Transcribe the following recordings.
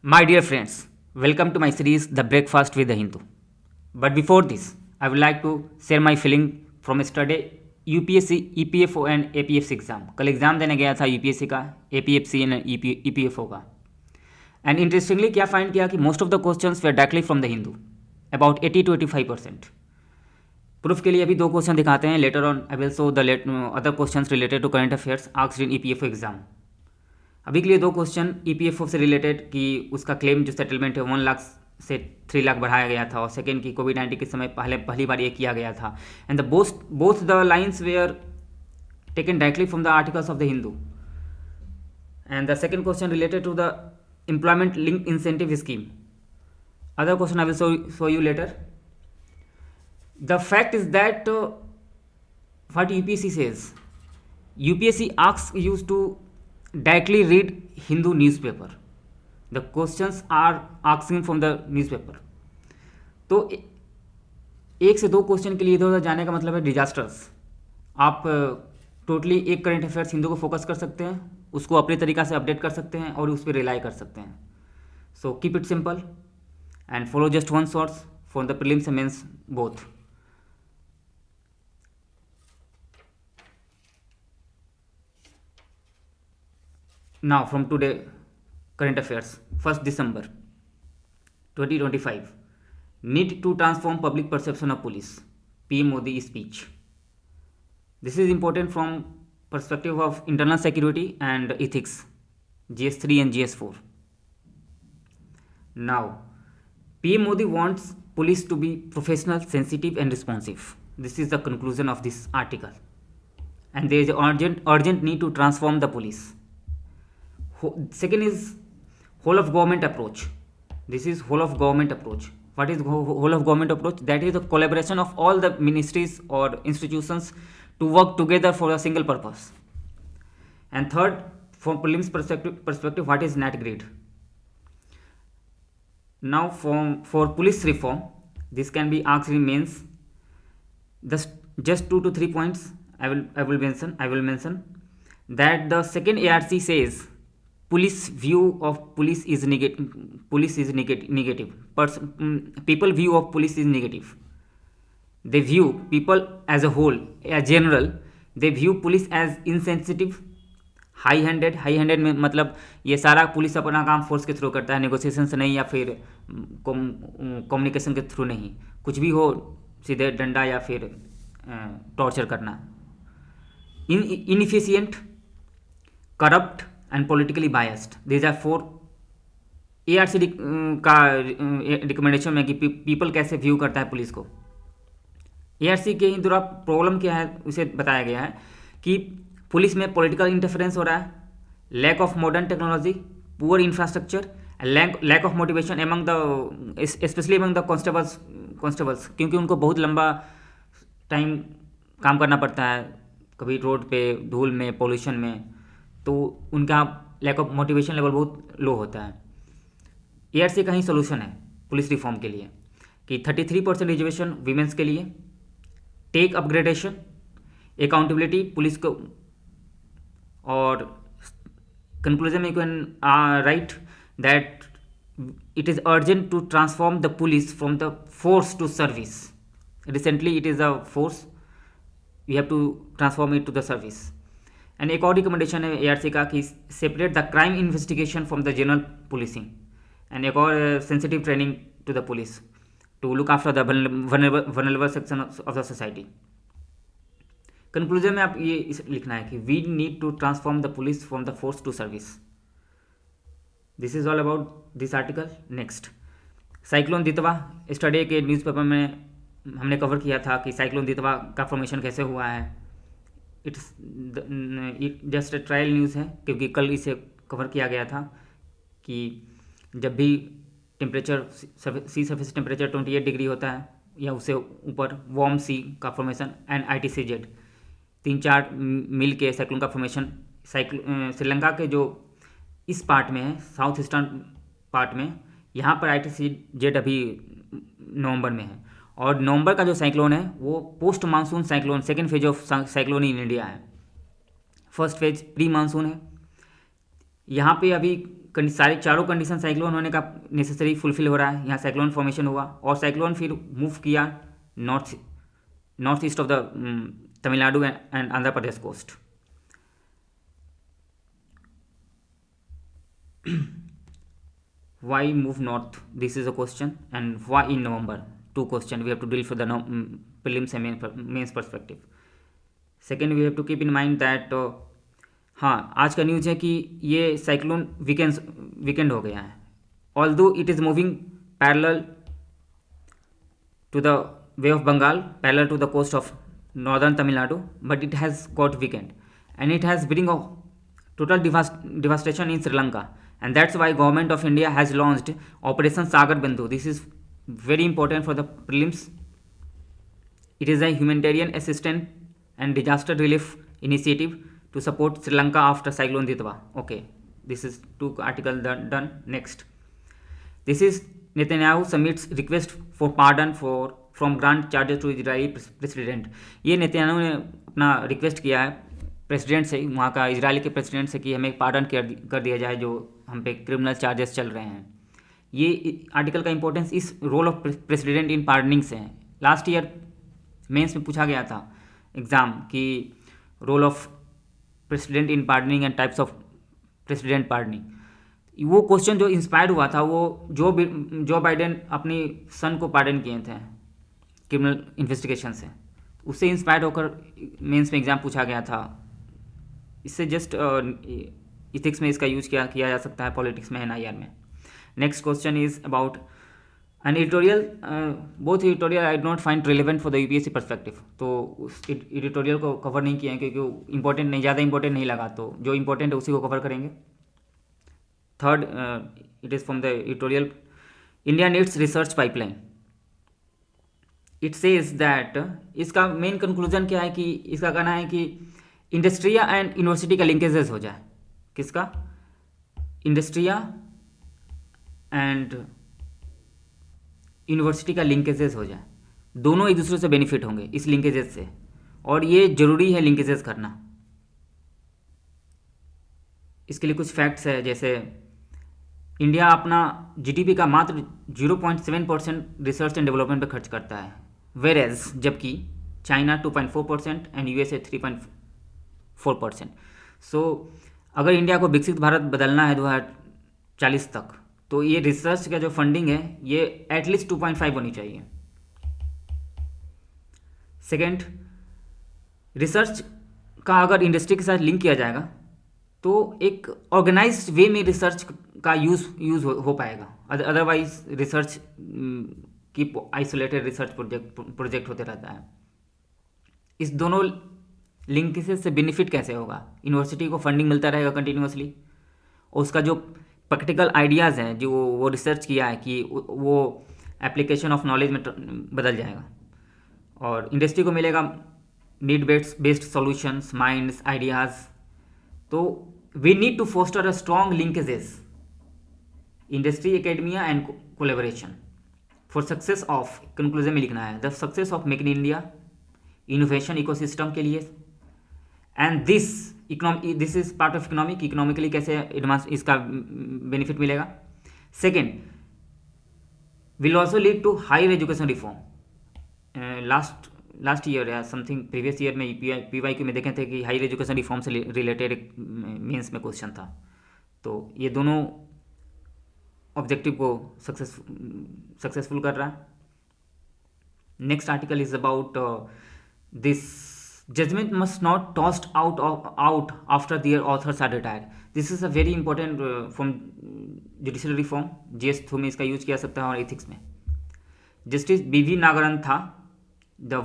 My dear friends, welcome to my series The Breakfast with the Hindu. But before this, I would like to share my feeling from yesterday UPSC EPFO and APFC exam. कल exam देने गया था UPSC का, APFC and EPFO का. And interestingly क्या find किया कि most of the questions were directly from the Hindu, about 80 to 85%. Proof के लिए अभी दो क्वेश्चन दिखाते हैं. Later on I will show the other questions related to current affairs asked in EPFO exam. अभी के लिए दो क्वेश्चन ईपीएफओ से रिलेटेड कि उसका क्लेम जो सेटलमेंट है 1 लाख से 3 लाख बढ़ाया गया था, और सेकेंड की कोविड-19 के समय पहली बार ये किया गया था. And the both the lines were taken directly from the articles of the Hindu. And the second question related to the employment link incentive scheme. Other question I will show you later. The fact is that what UPSC says, UPSC asks you to directly read Hindu newspaper. The questions are asking from the newspaper. तो एक से दो question के लिए इधर उधर जाने का मतलब है डिजास्टर्स. आप टोटली एक करंट अफेयर्स हिंदू को फोकस कर सकते हैं, उसको अपने तरीका से अपडेट कर सकते हैं और उस पर रिलाई कर सकते हैं. So keep it simple and follow just one source for the prelims and mains both. Now from today, current affairs, 1st December 2025. Need to transform public perception of police. PM Modi speech. This is important from perspective of internal security and ethics, GS3 and GS4. Now, PM Modi wants police to be professional, sensitive and responsive. This is the conclusion of this article. And there is urgent need to transform the police. Second is whole of government approach. This is whole of government approach. What is whole of government approach? That is the collaboration of all the ministries or institutions to work together for a single purpose. And third, from prelims perspective, what is NAT grade? Now for police reform, this can be asked in mains. Just 2 to 3 points I will mention that the second ARC says police view of police is negative. People view of police is negative. They view people as a whole, as general, they view police as insensitive, high handed में मतलब ये सारा police अपना काम force के through करता है, negotiation से नहीं या फिर कम्युनिकेशन के थ्रू नहीं, कुछ भी हो सीधे डंडा या फिर टॉर्चर करना. Inefficient, corrupt and politically biased. These are 4 ARC का रिकमेंडेशन में कि पीपल कैसे व्यू करता है पुलिस को. ARC के द्वारा प्रॉब्लम क्या है उसे बताया गया है कि पुलिस में पॉलिटिकल इंटरफेरेंस हो रहा है, lack of modern technology, poor infrastructure, lack of motivation among the especially among the constables, क्योंकि उनको बहुत लंबा टाइम काम करना पड़ता है, कभी रोड पे धूल में, पोल्यूशन में, तो उनका लैक ऑफ मोटिवेशन लेवल बहुत लो होता है. ARC का ही सोल्यूशन है पुलिस रिफॉर्म के लिए कि 33% रिजर्वेशन वीमेंस के लिए, टेक अपग्रेडेशन, अकाउंटेबिलिटी पुलिस को, और कंक्लूजन में you can write that it is urgent to transform the police from the force to service. Recently it is a force, we have to transform it to the service. And एक और recommendation है ARC का कि separate the crime investigation from the general policing. And एक और sensitive training to the police to look after the vulnerable section of the society. Conclusion में आप ये लिखना है कि we need to transform the police from the force to service. This is all about this article. Next, cyclone Ditwah. Study के newspaper में हमने cover किया था कि साइक्लोन दितवा का फॉर्मेशन कैसे हुआ है. इट जस्ट ट्रायल न्यूज़ है, क्योंकि कल इसे कवर किया गया था कि जब भी temperature sea surface temperature 28 degree होता है या उससे ऊपर, वार्म सी का फॉर्मेशन एंड ITCZ 3-4 मील के साइक्लोन का फॉर्मेशन श्रीलंका के जो इस पार्ट में है, साउथ ईस्टर्न पार्ट में, यहाँ पर ITCZ अभी नवंबर में है. और नवंबर का जो साइक्लोन है वो post monsoon cyclone, second phase of cyclone in India है. फर्स्ट फेज प्री मानसून है. यहाँ पे अभी सारे चारों कंडीशन साइक्लोन होने का नेसेसरी फुलफिल हो रहा है। यहाँ साइक्लोन फॉर्मेशन हुआ और साइक्लोन फिर मूव किया north east of the Tamil Nadu and Andhra Pradesh coast. Why move north? This is a question. And why in November? Two question we have to deal for the prelims and mains perspective. Second, we have to keep in mind that हाँ, आज का news है कि ये cyclone weekend हो गया है। Although it is moving parallel to the bay of Bengal, parallel to the coast of northern Tamil Nadu, but it has got weakened and it has bring a total devastation in Sri Lanka, and that's why government of India has launched Operation Sagar Bandhu. This is very important for the prelims. It is a humanitarian assistance and disaster relief initiative to support Sri Lanka after Cyclone Ditwa. Okay, this is two articles done. Next, this is Netanyahu submits request for pardon from grant charges to Israeli president. ये Netanyahu ने अपना request किया है president से, वहाँ का Israel के president से, कि हमें पार्डन कर दिया जाए जो हम पे क्रिमिनल चार्जेस चल रहे हैं। ये आर्टिकल का इंपॉर्टेंस इस role of president in pardoning से है। लास्ट ईयर मेंस में पूछा गया था एग्ज़ाम कि role of president in pardoning and types of president pardoning. वो क्वेश्चन जो इंस्पायर्ड हुआ था वो जो बाइडेन अपनी सन को पार्डन किए थे क्रिमिनल इन्वेस्टिगेशन से, उससे इंस्पायर्ड होकर मेंस में एग्ज़ाम पूछा गया था। इससे जस्ट इथिक्स में इसका यूज किया जा सकता है, पॉलिटिक्स में, NIR में। Next question is about an editorial. Both editorial I not find relevant for the UPSC perspective, तो उस एडिटोरियल को कवर नहीं किया है क्योंकि इंपॉर्टेंट नहीं, ज़्यादा इंपॉर्टेंट नहीं लगा, तो जो इंपॉर्टेंट है उसी को कवर करेंगे। Third, it is from the editorial, India needs research pipeline. It says that, इसका मेन कंक्लूजन क्या है कि इसका कहना है कि इंडस्ट्रिया एंड यूनिवर्सिटी का लिंकेजेस हो जाए। किसका? इंडस्ट्रिया एंड यूनिवर्सिटी का लिंकेजेस हो जाए, दोनों एक दूसरे से बेनिफिट होंगे इस लिंकेजेस से, और ये जरूरी है लिंकेजेस करना। इसके लिए कुछ फैक्ट्स है, जैसे इंडिया अपना GDP का मात्र 0.7% रिसर्च एंड डेवलपमेंट पे खर्च करता है, वेर एज जबकि चाइना 2.4% एंड USA 3.4%। सो अगर इंडिया को विकसित भारत बदलना है 2040 तक, तो ये रिसर्च का जो फंडिंग है ये एटलीस्ट 2.5 होनी चाहिए। सेकेंड, रिसर्च का अगर इंडस्ट्री के साथ लिंक किया जाएगा तो एक ऑर्गेनाइज्ड वे में रिसर्च का यूज़ हो पाएगा। अदरवाइज रिसर्च की आइसोलेटेड रिसर्च प्रोजेक्ट होते रहता है। इस दोनों लिंकेजेस से बेनिफिट कैसे होगा? यूनिवर्सिटी को फंडिंग मिलता रहेगा कंटिन्यूसली, और उसका जो प्रैक्टिकल आइडियाज़ हैं जो वो रिसर्च किया है कि वो एप्लीकेशन ऑफ नॉलेज में बदल जाएगा, और इंडस्ट्री को मिलेगा need based solutions, minds, ideas. तो we need to foster a strong linkages industry, academia and collaboration for success of, conclusion में लिखना है, the success of Make in India innovation ecosystem के लिए, and this is part of economically कैसे advance इसका benefit मिलेगा। Second, will also lead to higher education reform. Last year या something previous year में PYQ में देखे थे कि हायर एजुकेशन रिफॉर्म से रिलेटेड एक मेंस में क्वेश्चन था। तो ये दोनों ऑब्जेक्टिव को सक्सेसफुल कर रहा है। Next article is about this, judgment must not tossed out after their authors are retired. This is a very important from judicial reform, GS through में इसका यूज किया सकता है, और एथिक्स में। जस्टिस BV नागरन था, the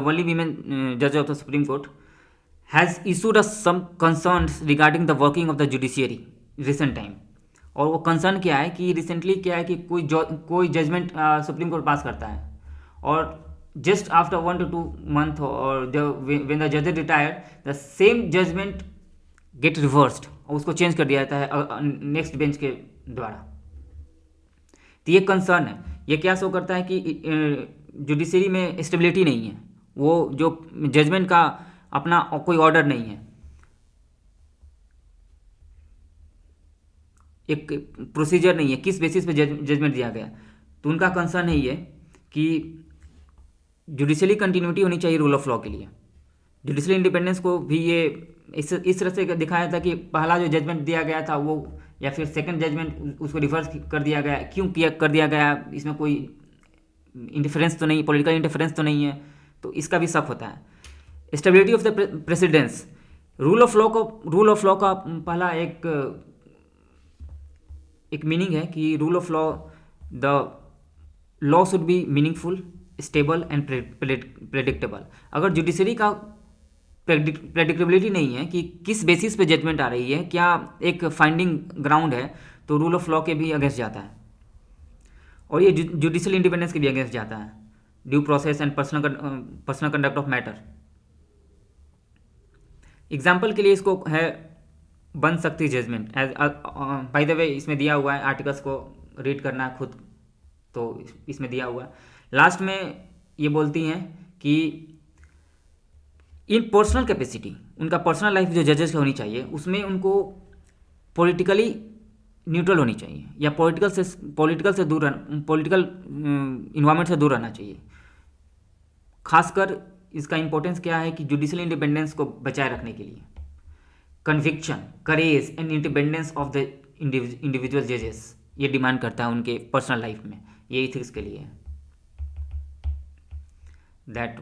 only women judge of the Supreme Court, has issued us some concerns regarding the working of the judiciary recent time। और वो कंसर्न क्या है कि रिसेंटली क्या है कि कोई जजमेंट सुप्रीम कोर्ट पास करता है, और just after 1 to 2 months or when the judge retired, the same judgment get reversed, और उसको चेंज कर दिया जाता है नेक्स्ट बेंच के द्वारा। तो ये कंसर्न है। ये क्या शो करता है कि जुडिशरी में स्टेबिलिटी नहीं है, वो जो जजमेंट का अपना कोई ऑर्डर नहीं है। एक प्रोसीजर नहीं है, किस बेसिस पे जजमेंट दिया गया। तो उनका कंसर्न है ये कि जुडिशली कंटिन्यूटी होनी चाहिए रूल ऑफ लॉ के लिए। जुडिशल इंडिपेंडेंस को भी ये इस तरह से दिखाया था कि पहला जो जजमेंट दिया गया था वो, या फिर सेकंड जजमेंट उसको रिवर्स कर दिया गया, क्यों किया कर दिया गया, इसमें कोई इंटरफेरेंस तो नहीं, पॉलिटिकल इंटरफेरेंस तो नहीं है, तो इसका भी शक होता है। Stability of the precedence, rule of law का पहला एक मीनिंग है कि rule of law, the law should be meaningful, stable and predictable. अगर जुडिशरी का प्रेडिक्टेबिलिटी नहीं है कि किस बेसिस पे जजमेंट आ रही है, क्या एक फाइंडिंग ग्राउंड है, तो रूल ऑफ लॉ के भी अगेंस्ट जाता है, और ये जुडिशल इंडिपेंडेंस के भी अगेंस्ट जाता है। Due process and personal conduct of matter. Example के लिए इसको है बन सकती जजमेंट, बाय द वे इसमें दिया हुआ है, आर्टिकल्स को रीड करना है खुद, तो इसमें दिया हुआ है। लास्ट में ये बोलती हैं कि इन पर्सनल कैपेसिटी, उनका पर्सनल लाइफ जो जजेस की होनी चाहिए उसमें उनको पॉलिटिकली न्यूट्रल होनी चाहिए, या पॉलिटिकल इन्वायरमेंट से दूर रहना चाहिए। खासकर इसका इंपॉर्टेंस क्या है कि जुडिशल इंडिपेंडेंस को बचाए रखने के लिए conviction, courage and independence of the individual जजेस ये डिमांड करता है उनके पर्सनल लाइफ में, ये इथिक्स के लिए है। दैट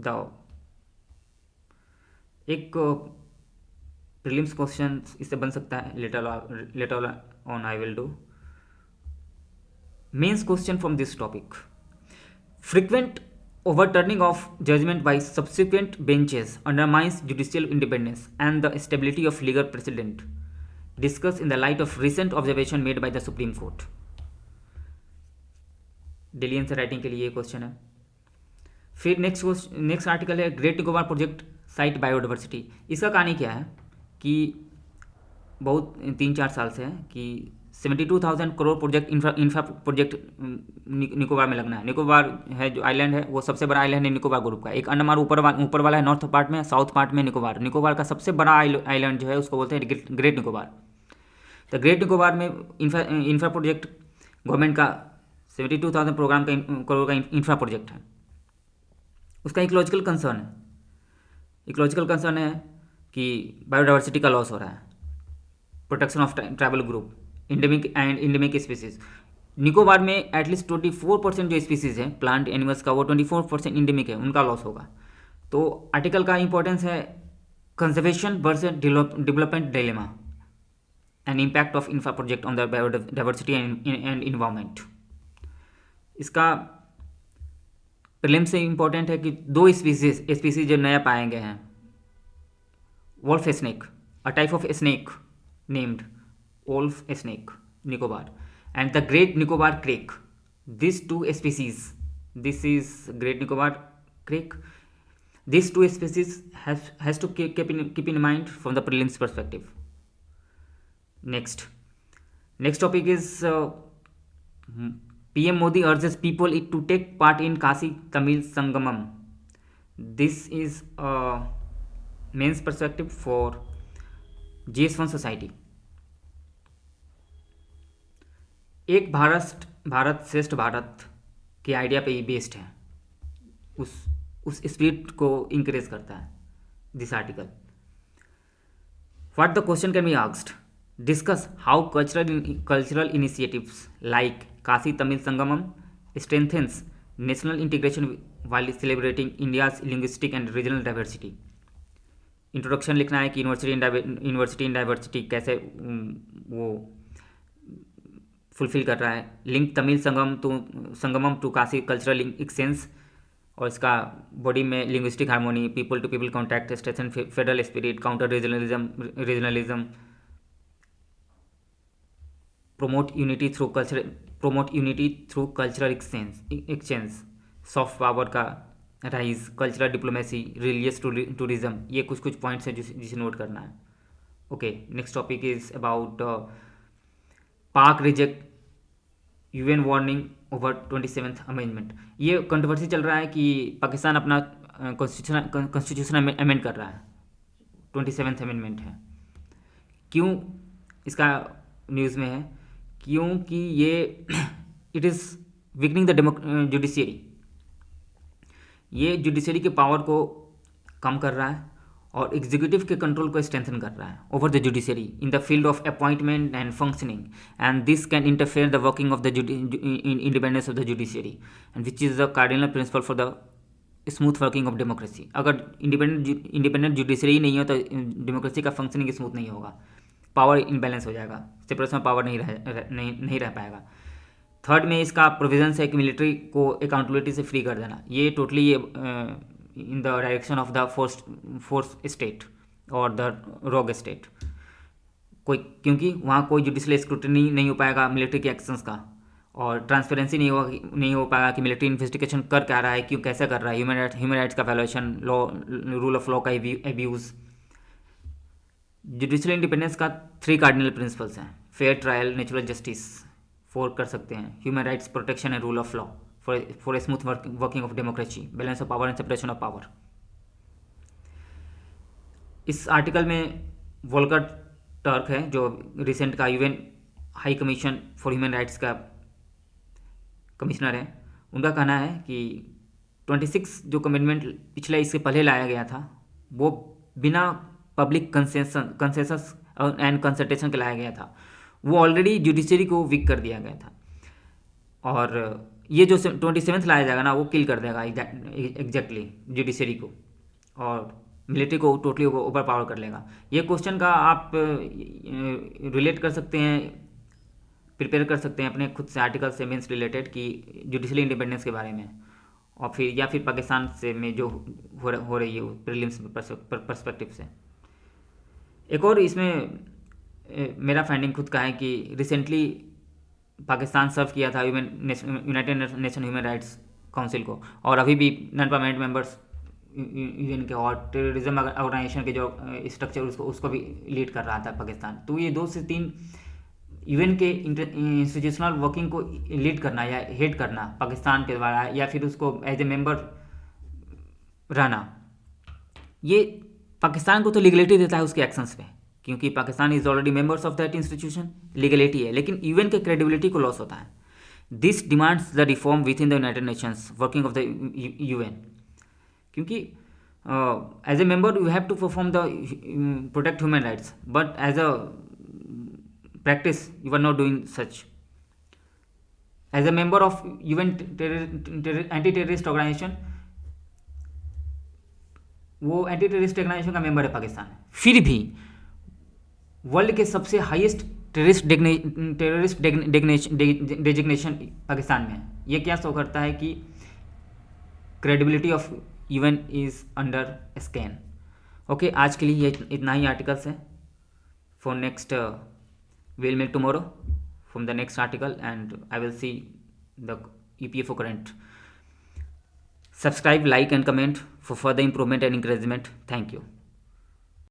द एक प्रीलिम्स क्वेश्चन इससे बन सकता है, later on I will do. Mains question from this topic, frequent overturning of judgment by subsequent benches undermines judicial independence and the stability of legal precedent, discussed in the light of recent observation made by the Supreme Court। Daily answer writing के लिए ये question है। फिर next article है great Nicobar project site biodiversity. इसका कहानी क्या है कि बहुत 3-4 साल से है कि 72,000 crore project infra project Nicobar में लगना है। निकोबार है जो आइलैंड है वो सबसे बड़ा आइलैंड है निकोबार ग्रुप का। एक अंडमान ऊपर वाला है नॉर्थ पार्ट में, साउथ पार्ट में निकोबार का सबसे बड़ा आइलैंड जो है उसको बोलते हैं ग्रेट निकोबार। तो ग्रेट निकोबार में इंफ्रा प्रोजेक्ट गवर्नमेंट का 72,000 करोड़ का इंफ्रा प्रोजेक्ट है। उसका इकोलॉजिकल कंसर्न है कि बायोडाइवर्सिटी का लॉस हो रहा है, protection of tribal group, endemic species. Nicobar में एटलीस्ट 24% जो स्पीसीज है प्लांट एनिमल्स का, वो 24% इंडेमिक है, उनका लॉस होगा। तो आर्टिकल का इंपॉर्टेंस है conservation versus development dilemma and impact of infra project on the biodiversity and environment. इसका प्रीलिम्स से इंपॉर्टेंट है कि 2 स्पीसीज जो नया पाए गए हैं, wolf snake, a type of snake named wolf snake Nicobar, and the Great Nicobar crake. These 2 species, this is Great Nicobar crake. These 2 species has to keep in mind from the prelims perspective. Next topic is PM Modi urges people to take part in Kasi Tamil Sangamam. This is a mains perspective for GS1 society. एक भारत श्रेष्ठ भारत के idea पे ही based है, उस spirit को encourage करता है this article. What the question can be asked, discuss how cultural initiatives like Kashi Tamil Sangamam strengthens national integration while celebrating India's linguistic and regional diversity. Introduction लिखना है कि यूनिवर्सिटी इन डाइवर्सिटी कैसे वो फुलफिल कर रहा है। Link Tamil Sangamam to Kashi cultural exchange, और इसका बॉडी में linguistic harmony, people to people contact, strengthen federal spirit, counter regionalism, promote unity through cultural exchange, soft power का rise, cultural diplomacy, religious tourism. ये कुछ पॉइंट्स हैं जिसे नोट करना है। Okay, next topic is about Pak reject UN warning over 27th amendment. ये controversy चल रहा है कि पाकिस्तान अपना कॉन्स्टिट्यूशन अमेंड कर रहा है, 27th अमेंडमेंट है। क्यों इसका न्यूज़ में है, क्योंकि ये it is weakening the judiciary. ये जुडिशरी के पावर को कम कर रहा है और एग्जीक्यूटिव के कंट्रोल को स्ट्रेंथन कर रहा है over the judiciary in the field of appointment and functioning, and this can interfere the working of the independence of the judiciary, and which is the cardinal principle for the smooth working of democracy. अगर independent judiciary ही नहीं हो तो democracy का functioning smooth नहीं होगा, power imbalance हो जाएगा, सेपरेशन ऑफ पावर नहीं रह पाएगा। थर्ड में इसका प्रोविजंस है कि मिलिट्री को अकाउंटेबिलिटी से फ्री कर देना। ये टोटली ये in the direction of the force state और द रोग स्टेट, क्योंकि वहाँ कोई जुडिशल स्क्रूटनी नहीं हो पाएगा मिलिट्री के एक्शंस का, और ट्रांसपेरेंसी नहीं हो पाएगा कि मिलिट्री इन्वेस्टिगेशन कर क्या रहा है, क्यों कैसे कर रहा है, ह्यूमन राइट्स का वायलेशन, रूल ऑफ लॉ का एब्यूज़। जुडिशल इंडिपेंडेंस का 3 कार्डिनल प्रिंसिपल्स हैं: फेयर ट्रायल, नेचुरल जस्टिस, 4 कर सकते हैं, human rights, protection and rule of law, for a smooth working of democracy, balance of power and separation of power. इस article में Volker Turk है जो recent का UN high commission for human rights का commissioner है। उनका कहना है कि 26 जो कमिटमेंट पिछले इससे पहले लाया गया था वो बिना पब्लिक कंसेंसस एंड कंसल्टेशन के लाया गया था, वो ऑलरेडी जुडिशरी को वीक कर दिया गया था, और ये जो 27th लाया जाएगा ना वो किल कर देगा एग्जैक्टली जुडिशरी को, और मिलिट्री को टोटली ओवर पावर कर लेगा। ये क्वेश्चन का आप रिलेट कर सकते हैं, प्रिपेयर कर सकते हैं अपने खुद से आर्टिकल से मीन्स रिलेटेड कि जुडिशल इंडिपेंडेंस के बारे में, और फिर या फिर पाकिस्तान से में जो हो रही है प्रीलिम्स पर्सपेक्टिव से। एक और इसमें मेरा फाइंडिंग खुद का है कि रिसेंटली पाकिस्तान सर्व किया था United nation human rights council को, और अभी भी नॉन परमानेंट मेंबर्स यूएन के और टेररिज्म ऑर्गेनाइजेशन के जो स्ट्रक्चर उसको भी लीड कर रहा था पाकिस्तान। तो ये 2 से 3 यूएन के इंस्टीट्यूशनल वर्किंग को लीड करना या हेड करना पाकिस्तान के द्वारा, या फिर उसको एज ए मेंबर रहना, ये पाकिस्तान को तो लीगलिटी देता है उसके एक्शंस पे, क्योंकि Pakistan is already members of that institution, legality है, लेकिन यूएन के क्रेडिबिलिटी को लॉस होता है। This demands the reform within the United Nations working of the UN, क्योंकि as a member you have to perform the protect human rights, but as a practice you are not doing such. As a member of UN anti-terrorist organization, वो anti terrorist organisation का member है पाकिस्तान, फिर भी world के सबसे highest terrorist designation Pakistan में है। ये क्या शो करता है कि credibility of UN is under scan. Okay, आज के लिए ये इतना ही आर्टिकल्स है। For next we'll meet tomorrow from the next article, and I will see the EPFO current. Subscribe, like and comment for further improvement and encouragement. Thank you.